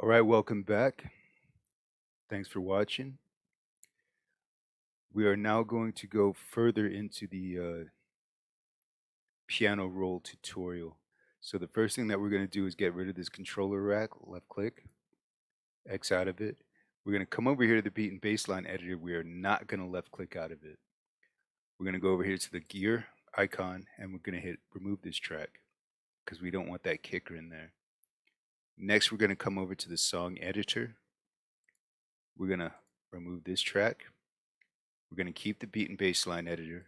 All right, welcome back. Thanks for watching. We are now going to go further into the piano roll tutorial. So the first thing that we're going to do is get rid of this controller rack, left click, X out of it. We're going to come over here to the beat and bass line editor. We are not going to left click out of it. We're going to go over here to the gear icon and we're going to hit remove this track because we don't want that kicker in there. Next, we're going to come over to the song editor. We're going to remove this track. We're going to keep the beat and bass line editor.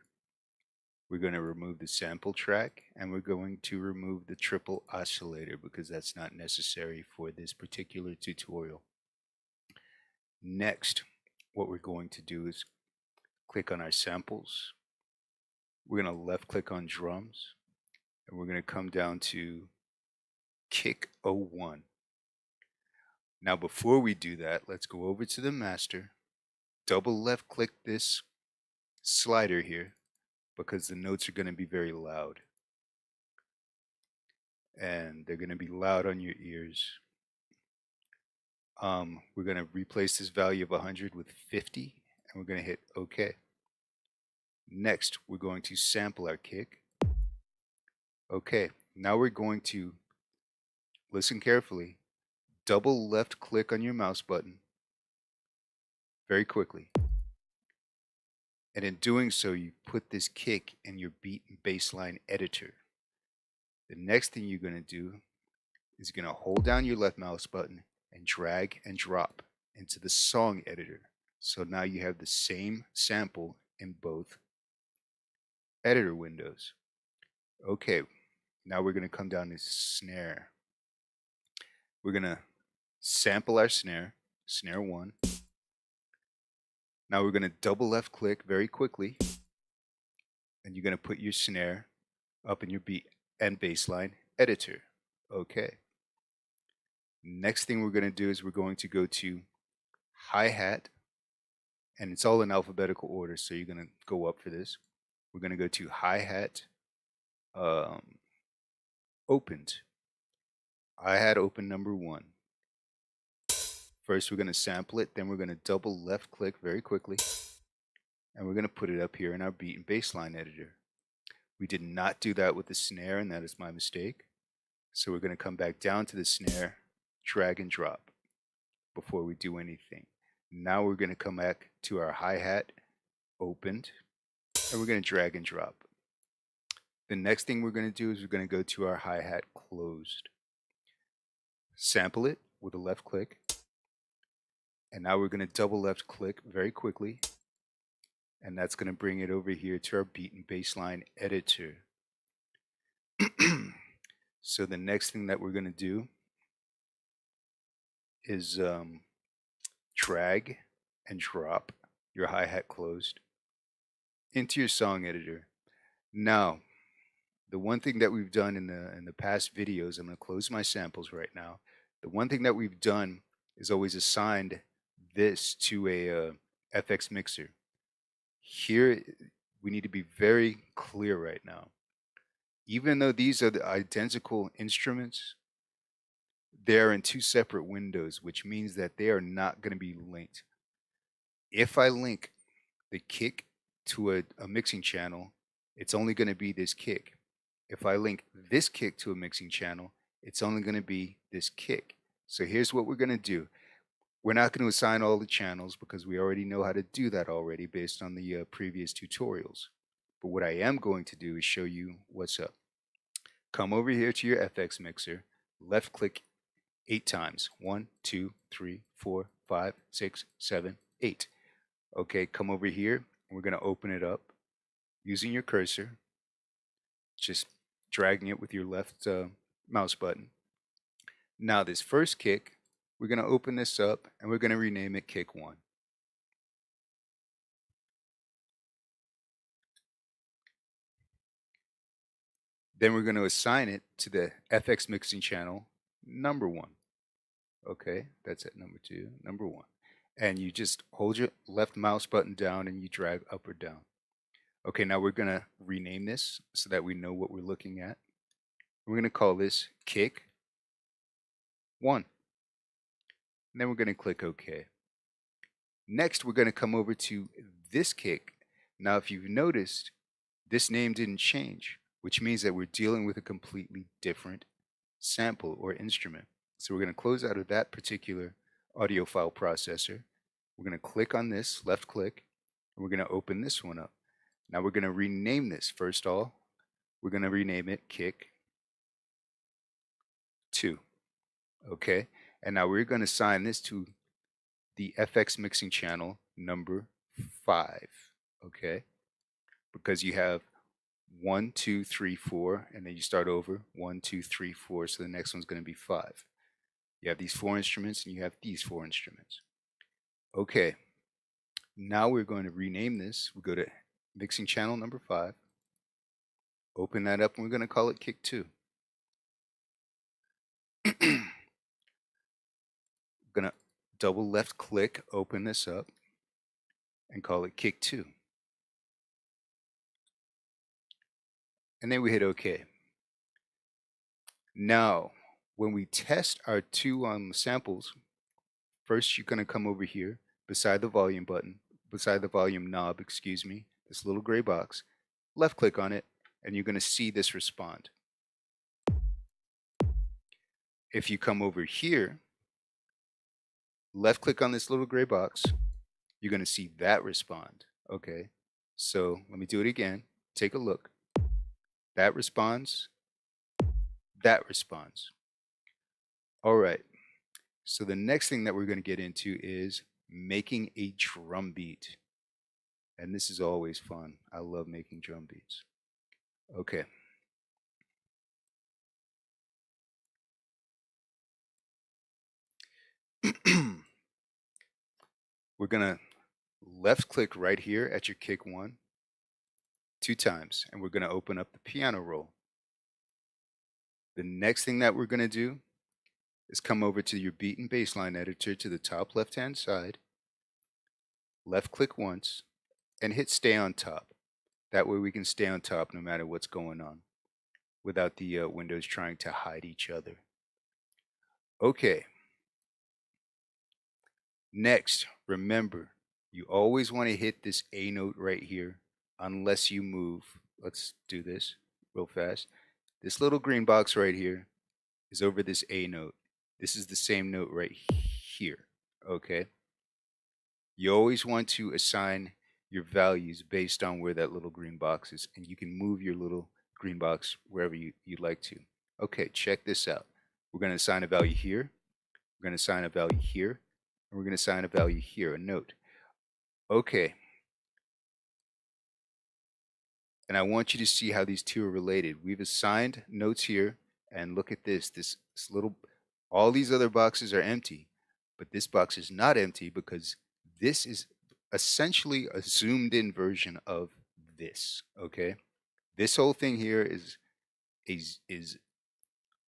We're going to remove the sample track and we're going to remove the triple oscillator because that's not necessary for this particular tutorial. Next, what we're going to do is click on our samples. We're going to left click on drums and we're going to come down to kick 01. Now before we do that, let's go over to the master, double left click this slider here because the notes are going to be very loud. And they're going to be loud on your ears. We're going to replace this value of 100 with 50 and we're going to hit OK. Next, we're going to sample our kick. Okay, now we're going to listen carefully, double left click on your mouse button very quickly. And in doing so, you put this kick in your beat and bass line editor. The next thing you're going to do is you're going to hold down your left mouse button and drag and drop into the song editor. So now you have the same sample in both editor windows. Okay, now we're going to come down to snare. We're going to sample our snare, snare 1. Now we're going to double left click very quickly and you're going to put your snare up in your beat and bass line editor. Okay. Next thing we're going to do is we're going to go to hi-hat, and it's all in alphabetical order, so you're going to go up for this. We're going to go to hi-hat opened. Hi-hat open number 1. First we're going to sample it, then we're going to double left click very quickly, and we're going to put it up here in our beat and bass line editor. We did not do that with the snare, and that is my mistake. So we're going to come back down to the snare, drag and drop before we do anything. Now we're going to come back to our hi-hat opened and we're going to drag and drop. The next thing we're going to do is we're going to go to our hi-hat closed. Sample it with a left click. And now we're going to double left click very quickly. And that's going to bring it over here to our beat and bass line editor. So the next thing that we're going to do is drag and drop your hi-hat closed into your song editor. Now, the one thing that we've done in the past videos, I'm going to close my samples right now. The one thing that we've done is always assigned this to a FX mixer. Here, we need to be very clear right now. Even though these are the identical instruments, they're in two separate windows, which means that they are not going to be linked. If I link the kick to a mixing channel, it's only going to be this kick. If I link this kick to a mixing channel, it's only going to be this kick. So here's what we're going to do. We're not going to assign all the channels because we already know how to do that already based on the previous tutorials. But what I am going to do is show you what's up. Come over here to your FX mixer, left click 8 times. 1, 2, 3, 4, 5, 6, 7, 8. Okay, come over here and we're going to open it up using your cursor, just dragging it with your left mouse button. Now this first kick, we're going to open this up and we're going to rename it kick 1. Then we're going to assign it to the FX mixing channel number 1. Okay, that's at number 2, number 1. And you just hold your left mouse button down and you drag up or down. Okay, now we're going to rename this so that we know what we're looking at. We're going to call this kick 1. and then we're going to click OK. Next, we're going to come over to this kick. Now, if you've noticed, this name didn't change, which means that we're dealing with a completely different sample or instrument. So we're going to close out of that particular audio file processor. We're going to click on this, left click, and we're going to open this one up. Now we're going to rename this. First of all, we're going to rename it Kick 2. Okay, and now we're going to assign this to the FX mixing channel number 5. Okay, because you have 1, 2, 3, 4, and then you start over 1, 2, 3, 4. So the next one's going to be 5. You have these 4 instruments and you have these 4 instruments. Okay, now we're going to rename this. We go to mixing channel number 5, open that up, and we're going to call it Kick 2. I'm going to double left click, open this up, and call it Kick 2. And then we hit OK. Now, when we test our 2 samples, first you're going to come over here beside the volume button, beside the volume knob, excuse me, this little gray box, left click on it, and you're going to see this respond. If you come over here, left click on this little gray box, you're going to see that respond. Okay, so let me do it again. Take a look. That responds. That responds. All right. So the next thing that we're going to get into is making a drum beat. And this is always fun. I love making drum beats. Okay. We're going to left click right here at your kick 1, 2 times, and we're going to open up the piano roll. The next thing that we're going to do is come over to your beat and bassline editor to the top left hand side, left click once, and hit stay on top. That way we can stay on top no matter what's going on without the windows trying to hide each other. Okay. Next, remember, you always want to hit this A note right here unless you move. Let's do this real fast. This little green box right here is over this A note. This is the same note right here. Okay. You always want to assign your values based on where that little green box is, and you can move your little green box wherever you'd like to. Okay, check this out. We're going to assign a value here. We're going to assign a value here. And we're going to assign a value here, a note. Okay. And I want you to see how these two are related. We've assigned notes here, and look at this. This little, all these other boxes are empty, but this box is not empty because this is essentially a zoomed in version of this. Okay. This whole thing here is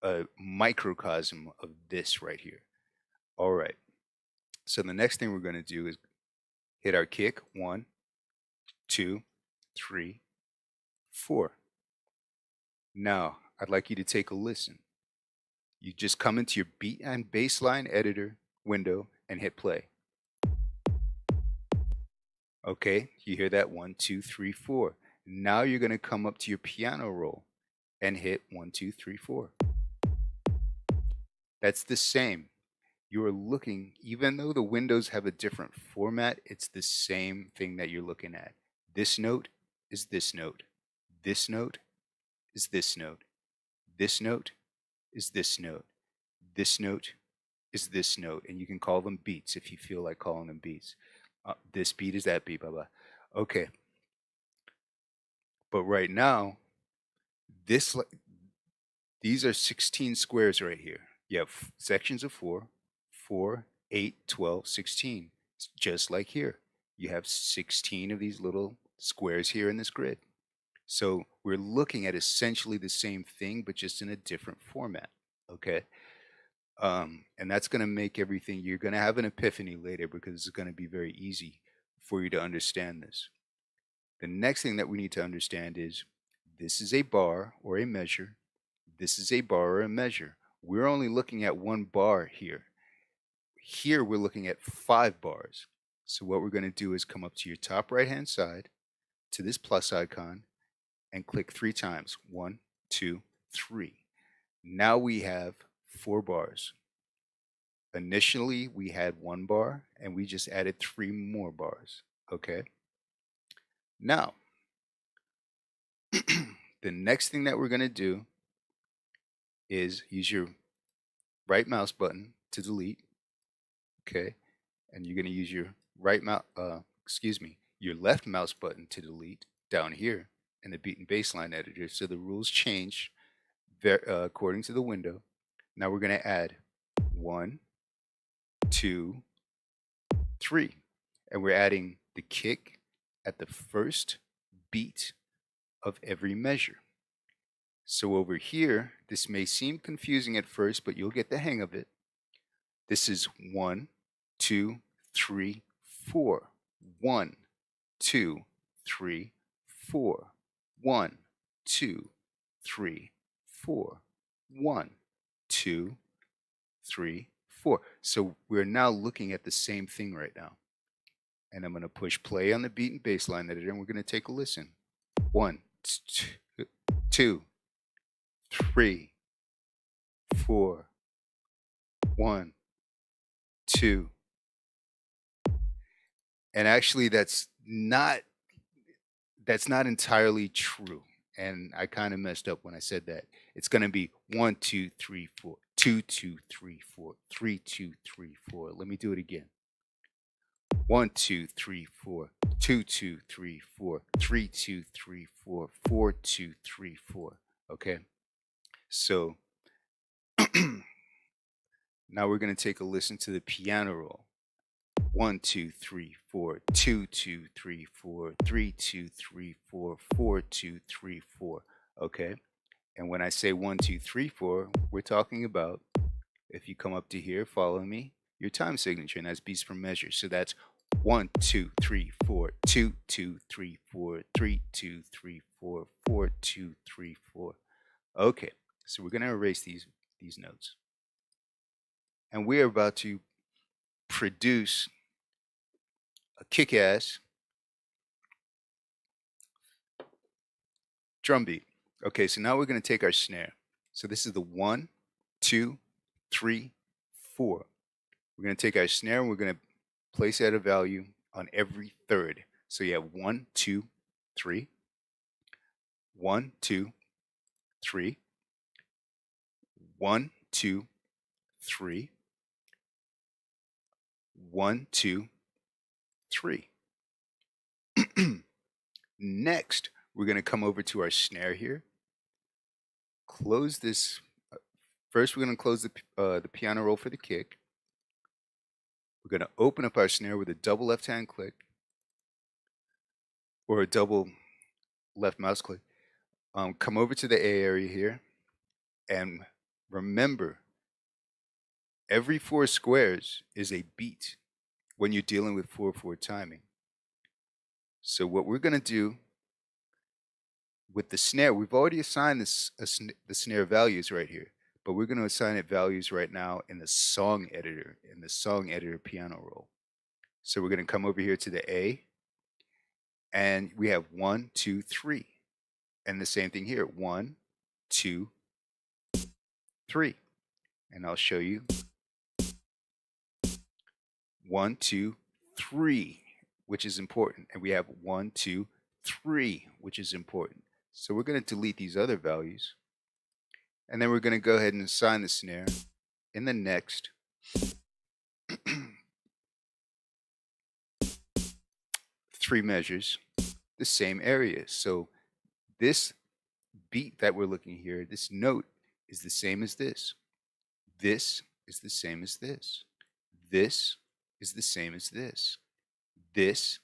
a microcosm of this right here. All right. So the next thing we're going to do is hit our kick 1, 2, 3, 4. Now, I'd like you to take a listen. You just come into your beat and bassline editor window and hit play. Okay, you hear that 1, 2, 3, 4. Now you're going to come up to your piano roll and hit 1, 2, 3, 4. That's the same. You are looking, even though the windows have a different format, it's the same thing that you're looking at. This note is this note. This note is this note. This note is this note. This note is this note. And you can call them beats if you feel like calling them beats. This beat is that beat, blah, blah. Okay. But right now, these are 16 squares right here. You have sections of 4, 4, 8, 12, 16. It's just like here. You have 16 of these little squares here in this grid. So we're looking at essentially the same thing, but just in a different format. Okay. And that's going to make everything, you're going to have an epiphany later because it's going to be very easy for you to understand this. The next thing that we need to understand is this is a bar or a measure. This is a bar or a measure. We're only looking at one bar here. here we're looking at 5 bars. So what we're going to do is come up to your top right hand side to this plus icon and click 3 times. 1, 2, 3. Now we have 4 bars. Initially we had 1 bar and we just added 3 more bars. Okay. Now, the next thing that we're going to do is use your right mouse button to delete. Okay. And you're going to use your your left mouse button to delete down here in the beat and bassline editor. So the rules change according to the window. Now we're going to add 1, 2, 3, and we're adding the kick at the first beat of every measure. So over here, this may seem confusing at first, but you'll get the hang of it. This is 1, 2, 3, 4. 1, 2, 3, 4. 1, 2, 3, 4. 1, 2, 3, 4. So we're now looking at the same thing right now. And I'm going to push play on the beat and bassline editor, and we're going to take a listen. 1, 2, 3, 4. 1, 2. And actually that's not entirely true. And I kind of messed up when I said that. It's going to be 1, 2, 3, 4, 2, 2, 3, 4, 3, 2, 3, 4. Let me do it again. 1, 2, 3, 4, 2, 2, 3, 4, 3, 2, 3, 4, 4, 2, 3, 4. Okay. So now we're going to take a listen to the piano roll. 1, 2, 3, 4, 2, 2, 3, 4, 3, 2, 3, 4, 4, 2, 3, 4. Okay. And when I say 1, 2, 3, 4, we're talking about, if you come up to here, follow me, your time signature, and that's beats per measure. So that's 1, 2, 3, 4, 2, 2, 3, 4, 3, 2, 3, 4, 4, 2, 3, 4. Okay. So we're going to erase these notes. And we're about to produce a kick-ass drum beat. Okay, so now we're going to take our snare. So this is the 1, 2, 3, 4. We're going to take our snare and we're going to place at a value on every third. So you have 1, 2, 3, 1, 2, 3, 1, 2, 3, 1, 2, 3. Next, we're going to come over to our snare here. Close this. First, we're going to close the piano roll for the kick. We're going to open up our snare with a double left-hand click or a double left mouse click. Come over to the A area here, and remember, every 4 squares is a beat when you're dealing with 4/4 timing. So what we're going to do with the snare, we've already assigned the snare values right here, but we're going to assign it values right now in the song editor, piano roll. So we're going to come over here to the A, and we have 1, 2, 3. And the same thing here, 1, 2, 3. And I'll show you. 1, 2, 3, which is important. And we have 1, 2, 3, which is important. So we're going to delete these other values. And then we're going to go ahead and assign the snare in the next 3 measures, the same area. So this beat that we're looking here, this note is the same as this. This is the same as this. This is the same as this. This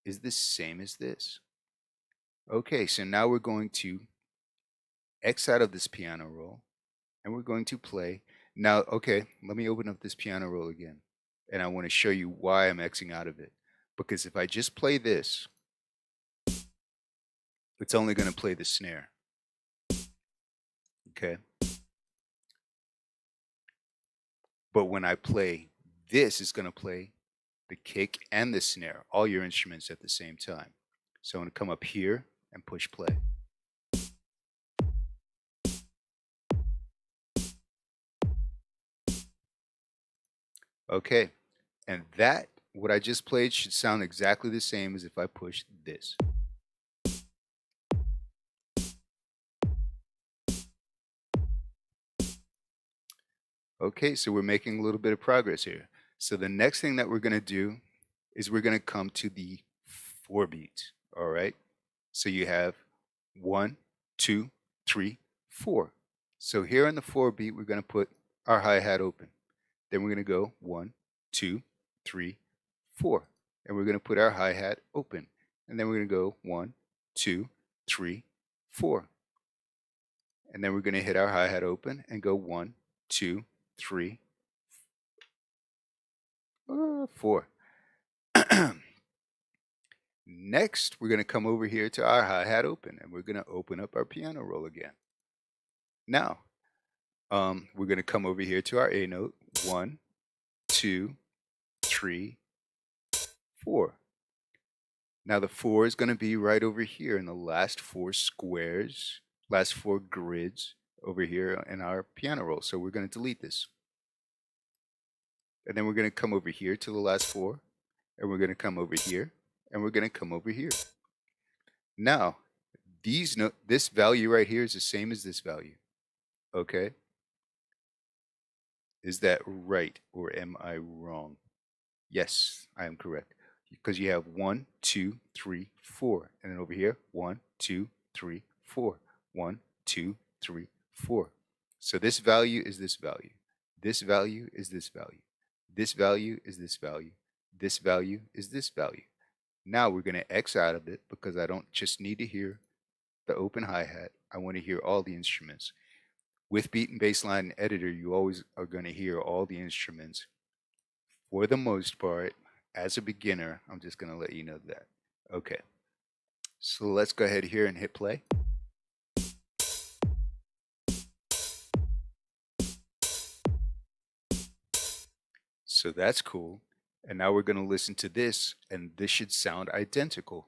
is the same as this. Okay, so now we're going to X out of this piano roll, and we're going to play. Now, okay, let me open up this piano roll again, and I want to show you why I'm Xing out of it. Because if I just play this, it's only going to play the snare. Okay? But when I play this is going to play the kick and the snare, all your instruments at the same time. So I'm going to come up here and push play. Okay, and that, what I just played, should sound exactly the same as if I push this. Okay, so we're making a little bit of progress here. So the next thing that we're going to do is we're going to come to the 4 beat. All right. So you have 1, 2, 3, 4. So here on the 4 beat, we're going to put our hi-hat open. Then we're going to go 1, 2, 3, 4. And we're going to put our hi-hat open. And then we're going to go 1, 2, 3, 4. And then we're going to hit our hi-hat open and go 1, 2, 3, 4. Next, we're going to come over here to our hi-hat open, and we're going to open up our piano roll again. Now, we're going to come over here to our A note. 1, 2, 3, 4. Now the 4 is going to be right over here in the last 4 squares, last 4 grids over here in our piano roll. So we're going to delete this. And then we're going to come over here to the last 4, and we're going to come over here, and we're going to come over here. Now, this value right here is the same as this value. Okay? Is that right, or am I wrong? Yes, I am correct. Because you have 1, 2, 3, 4. And then over here, 1, 2, 3, 4. 1, 2, 3, 4. So this value is this value. This value is this value. This value is this value. This value is this value. Now we're going to X out of it because I don't just need to hear the open hi-hat. I want to hear all the instruments. With Beat and Bassline Editor, you always are going to hear all the instruments. For the most part, as a beginner, I'm just going to let you know that. Okay. So let's go ahead here and hit play. So that's cool. And now we're going to listen to this, and this should sound identical.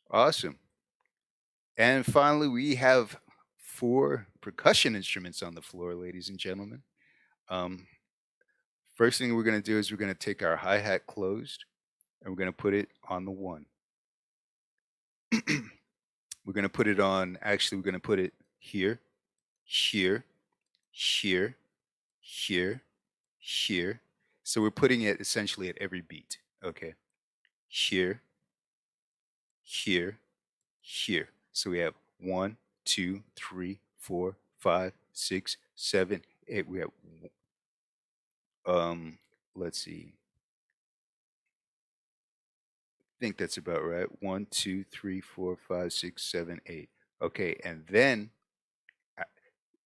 Awesome. And finally, we have 4 percussion instruments on the floor, ladies and gentlemen. First thing we're going to do is we're going to take our hi-hat closed, and we're going to put it on the 1. We're going to put it on, actually, we're going to put it here, here, here, here, here. So we're putting it essentially at every beat. Okay. Here, here, here. So we have 1, 2, 3, 4, 5, 6, 7, 8. We have, let's see. I think that's about right. 1, 2, 3, 4, 5, 6, 7, 8. Okay. And then,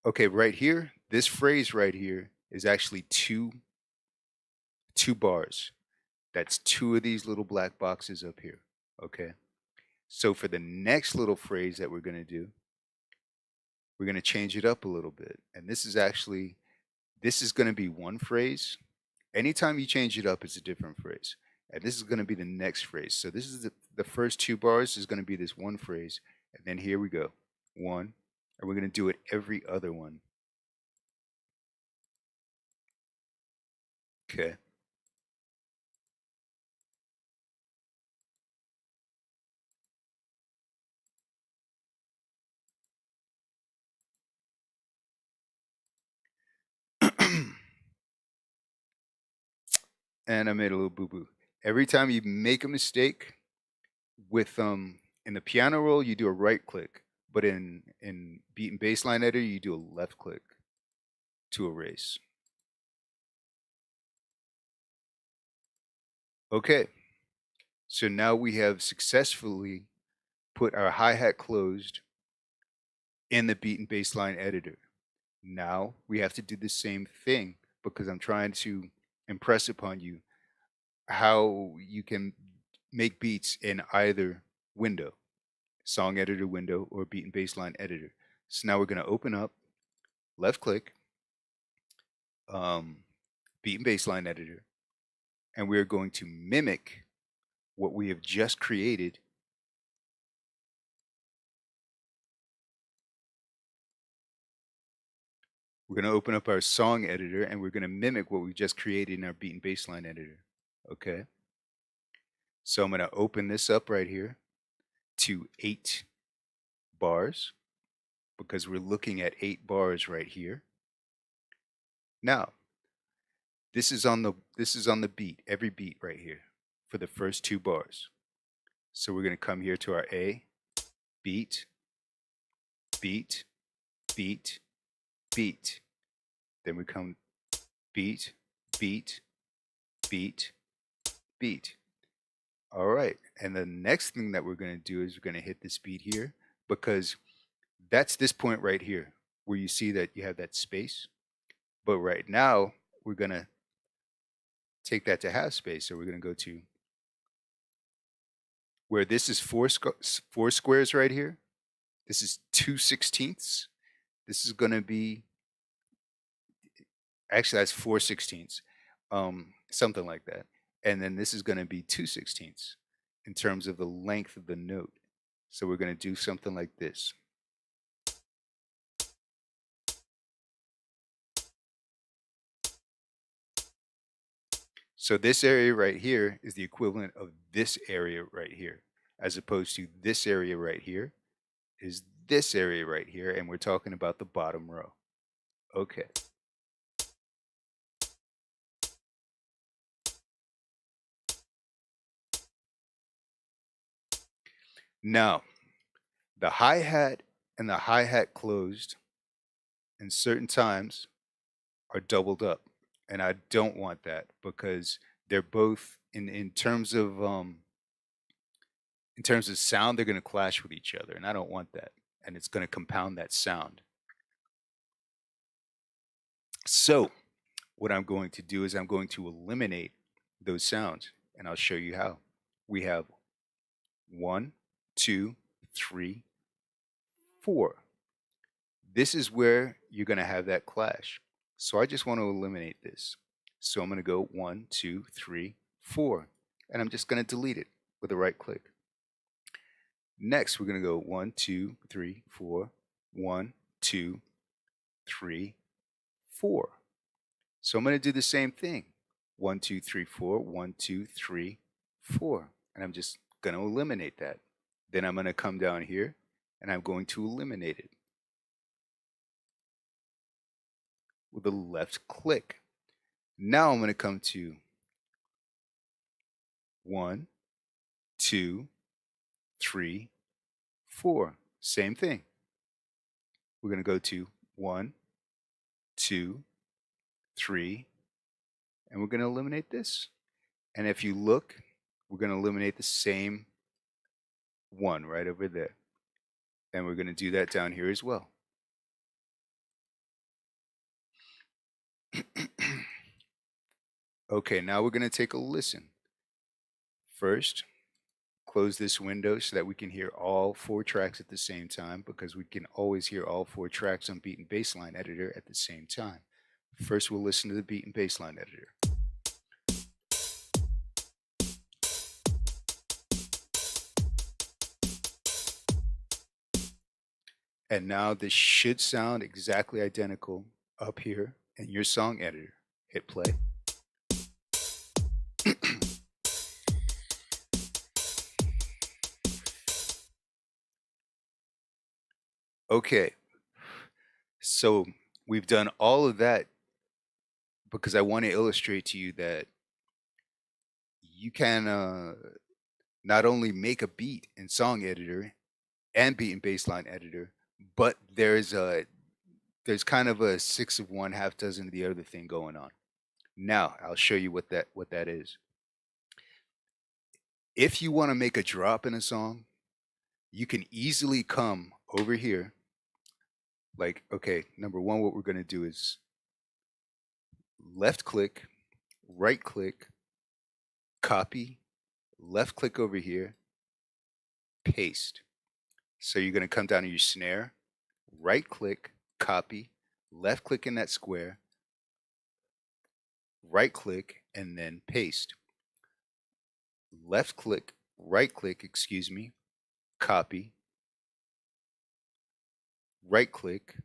okay, right here, this phrase right here is actually two bars. That's 2 of these little black boxes up here. Okay. So for the next little phrase that we're going to do, we're going to change it up a little bit. And this is going to be one phrase. Anytime you change it up, it's a different phrase. And this is going to be the next phrase. So this is the first 2 bars is going to be this one phrase. And then here we go. 1. And we're going to do it every other one. Okay. And I made a little boo-boo. Every time you make a mistake with in the piano roll, you do a right click, but in Beat and Bassline Editor, you do a left click to erase. Okay, so now we have successfully put our hi-hat closed in the Beat and Bassline Editor. Now we have to do the same thing because I'm trying to impress upon you how you can make beats in either window. song editor window or beat and bassline editor. So now we're going to open up, left click, um, beat and bassline editor, and we're going to mimic what we have just created. We're going to open up our song editor and we're going to mimic what we just created in our beat and bassline editor. Okay. So I'm going to open this up right here to 8 bars because we're looking at 8 bars right here. Now, this is on the beat, every beat right here for the first 2 bars. So we're going to come here to our A, beat, beat, beat, beat. Then we come beat, beat, beat, beat. All right. And the next thing that we're going to do is we're going to hit this beat here because that's this point right here where you see that you have that space. But right now we're going to take that to half space. So we're going to go to where this is 4 squares right here. This is 2/16. This is going to be, actually that's 4/16, something like that. And then this is going to be 2/16 in terms of the length of the note. So we're going to do something like this. So this area right here is the equivalent of this area right here, as opposed to this area right here is this area right here, and we're talking about the bottom row. Okay. Now, the hi-hat and the hi-hat closed in certain times are doubled up. And I don't want that because they're both in terms of sound, they're going to clash with each other, and I don't want that. And it's going to compound that sound. So what I'm going to do is I'm going to eliminate those sounds, and I'll show you how. We have 1, 2, 3, 4. This is where you're going to have that clash. So I just want to eliminate this. So I'm going to go 1, 2, 3, 4, and I'm just going to delete it with a right click. Next, we're going to go 1, 2, 3, 4, 1, 2, 3, 4. So I'm going to do the same thing. 1, 2, 3, 4, 1, 2, 3, 4. And I'm just going to eliminate that. Then I'm going to come down here and I'm going to eliminate it with a left click. Now I'm going to come to 1, 2, 3, 4. Same thing. We're going to go to 1, 2, 3, and we're going to eliminate this. And if you look, we're going to eliminate the same one right over there. And we're going to do that down here as well. Okay, now we're going to take a listen. First, close this window so that we can hear all 4 tracks at the same time, because we can always hear all 4 tracks on Beat and Bassline Editor at the same time. First, we'll listen to the Beat and Bassline Editor. And now this should sound exactly identical up here in your song editor. Hit play. Okay, so we've done all of that because I want to illustrate to you that you can not only make a beat in song editor and beat and bassline editor, but there's kind of a 6 of one, half dozen of the other thing going on. Now I'll show you what that is. If you want to make a drop in a song, you can easily come over here. Like, okay, number one, what we're going to do is left click, right click, copy, left click over here, paste. So you're going to come down to your snare, right click, copy, left click in that square, right click, and then paste. Left click, right click, excuse me, copy, right click,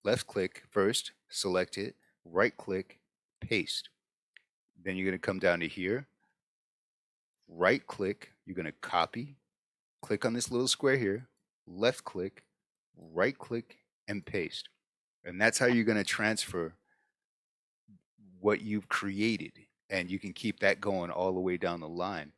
left click first, select it, right click, paste. Then you're going to come down to here, right click, you're going to copy, click on this little square here, left click, right click, and paste. And that's how you're going to transfer what you've created. And you can keep that going all the way down the line.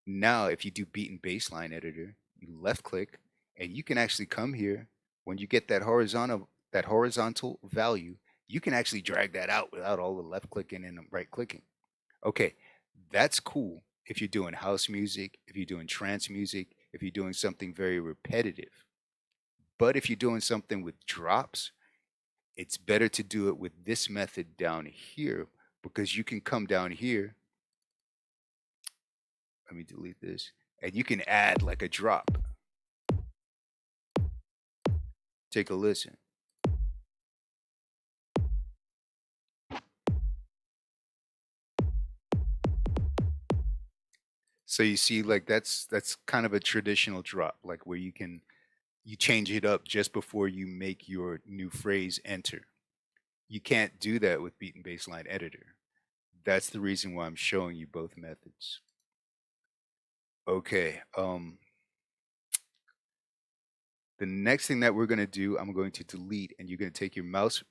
Now, if you do beat and baseline editor, you left click and you can actually come here when you get that horizontal value, you can actually drag that out without all the left clicking and right clicking. Okay, that's cool if you're doing house music, if you're doing trance music, if you're doing something very repetitive. But if you're doing something with drops, it's better to do it with this method down here because you can come down here. Let me delete this. And you can add like a drop. Take a listen. So you see, like that's kind of a traditional drop, like where you change it up just before you make your new phrase enter. You can't do that with beat and baseline editor. That's the reason why I'm showing you both methods. Okay. The next thing that we're going to do, I'm going to delete, and you're going to take your mouse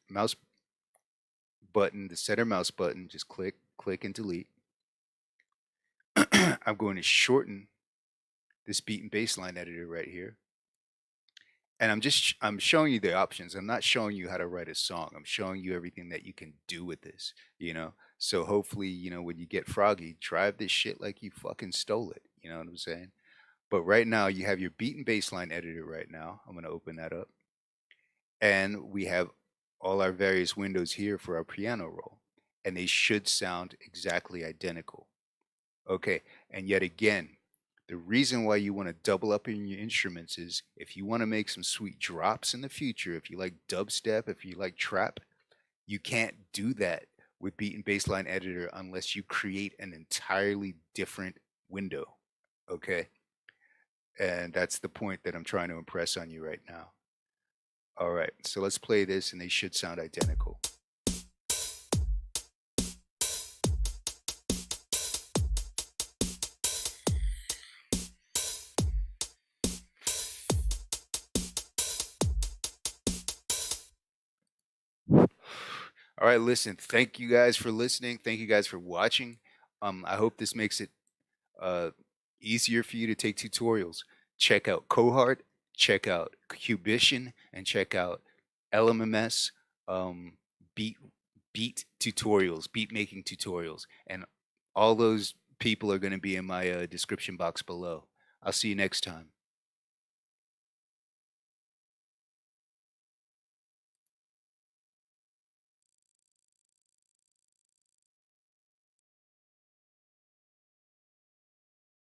button, the center mouse button, just click, and delete. I'm going to shorten this beat and baseline editor right here. And I'm showing you the options. I'm not showing you how to write a song. I'm showing you everything that you can do with this, you know. So hopefully, when you get froggy, drive this shit like you fucking stole it. You know what I'm saying? But right now you have your beat and baseline editor right now. I'm going to open that up. And we have all our various windows here for our piano roll. And they should sound exactly identical. Okay, and yet again, the reason why you want to double up in your instruments is if you want to make some sweet drops in the future, if you like dubstep, if you like trap, you can't do that with beat and baseline editor unless you create an entirely different window. Okay, and that's the point that I'm trying to impress on you right now. All right, so let's play this and they should sound identical. All right, listen, thank you guys for listening. Thank you guys for watching. I hope this makes it uh, easier for you to take tutorials. Check out Cohart, check out Cubition, and check out LMMS beat tutorials, beat making tutorials, and all those people are going to be in my description box below. I'll see you next time.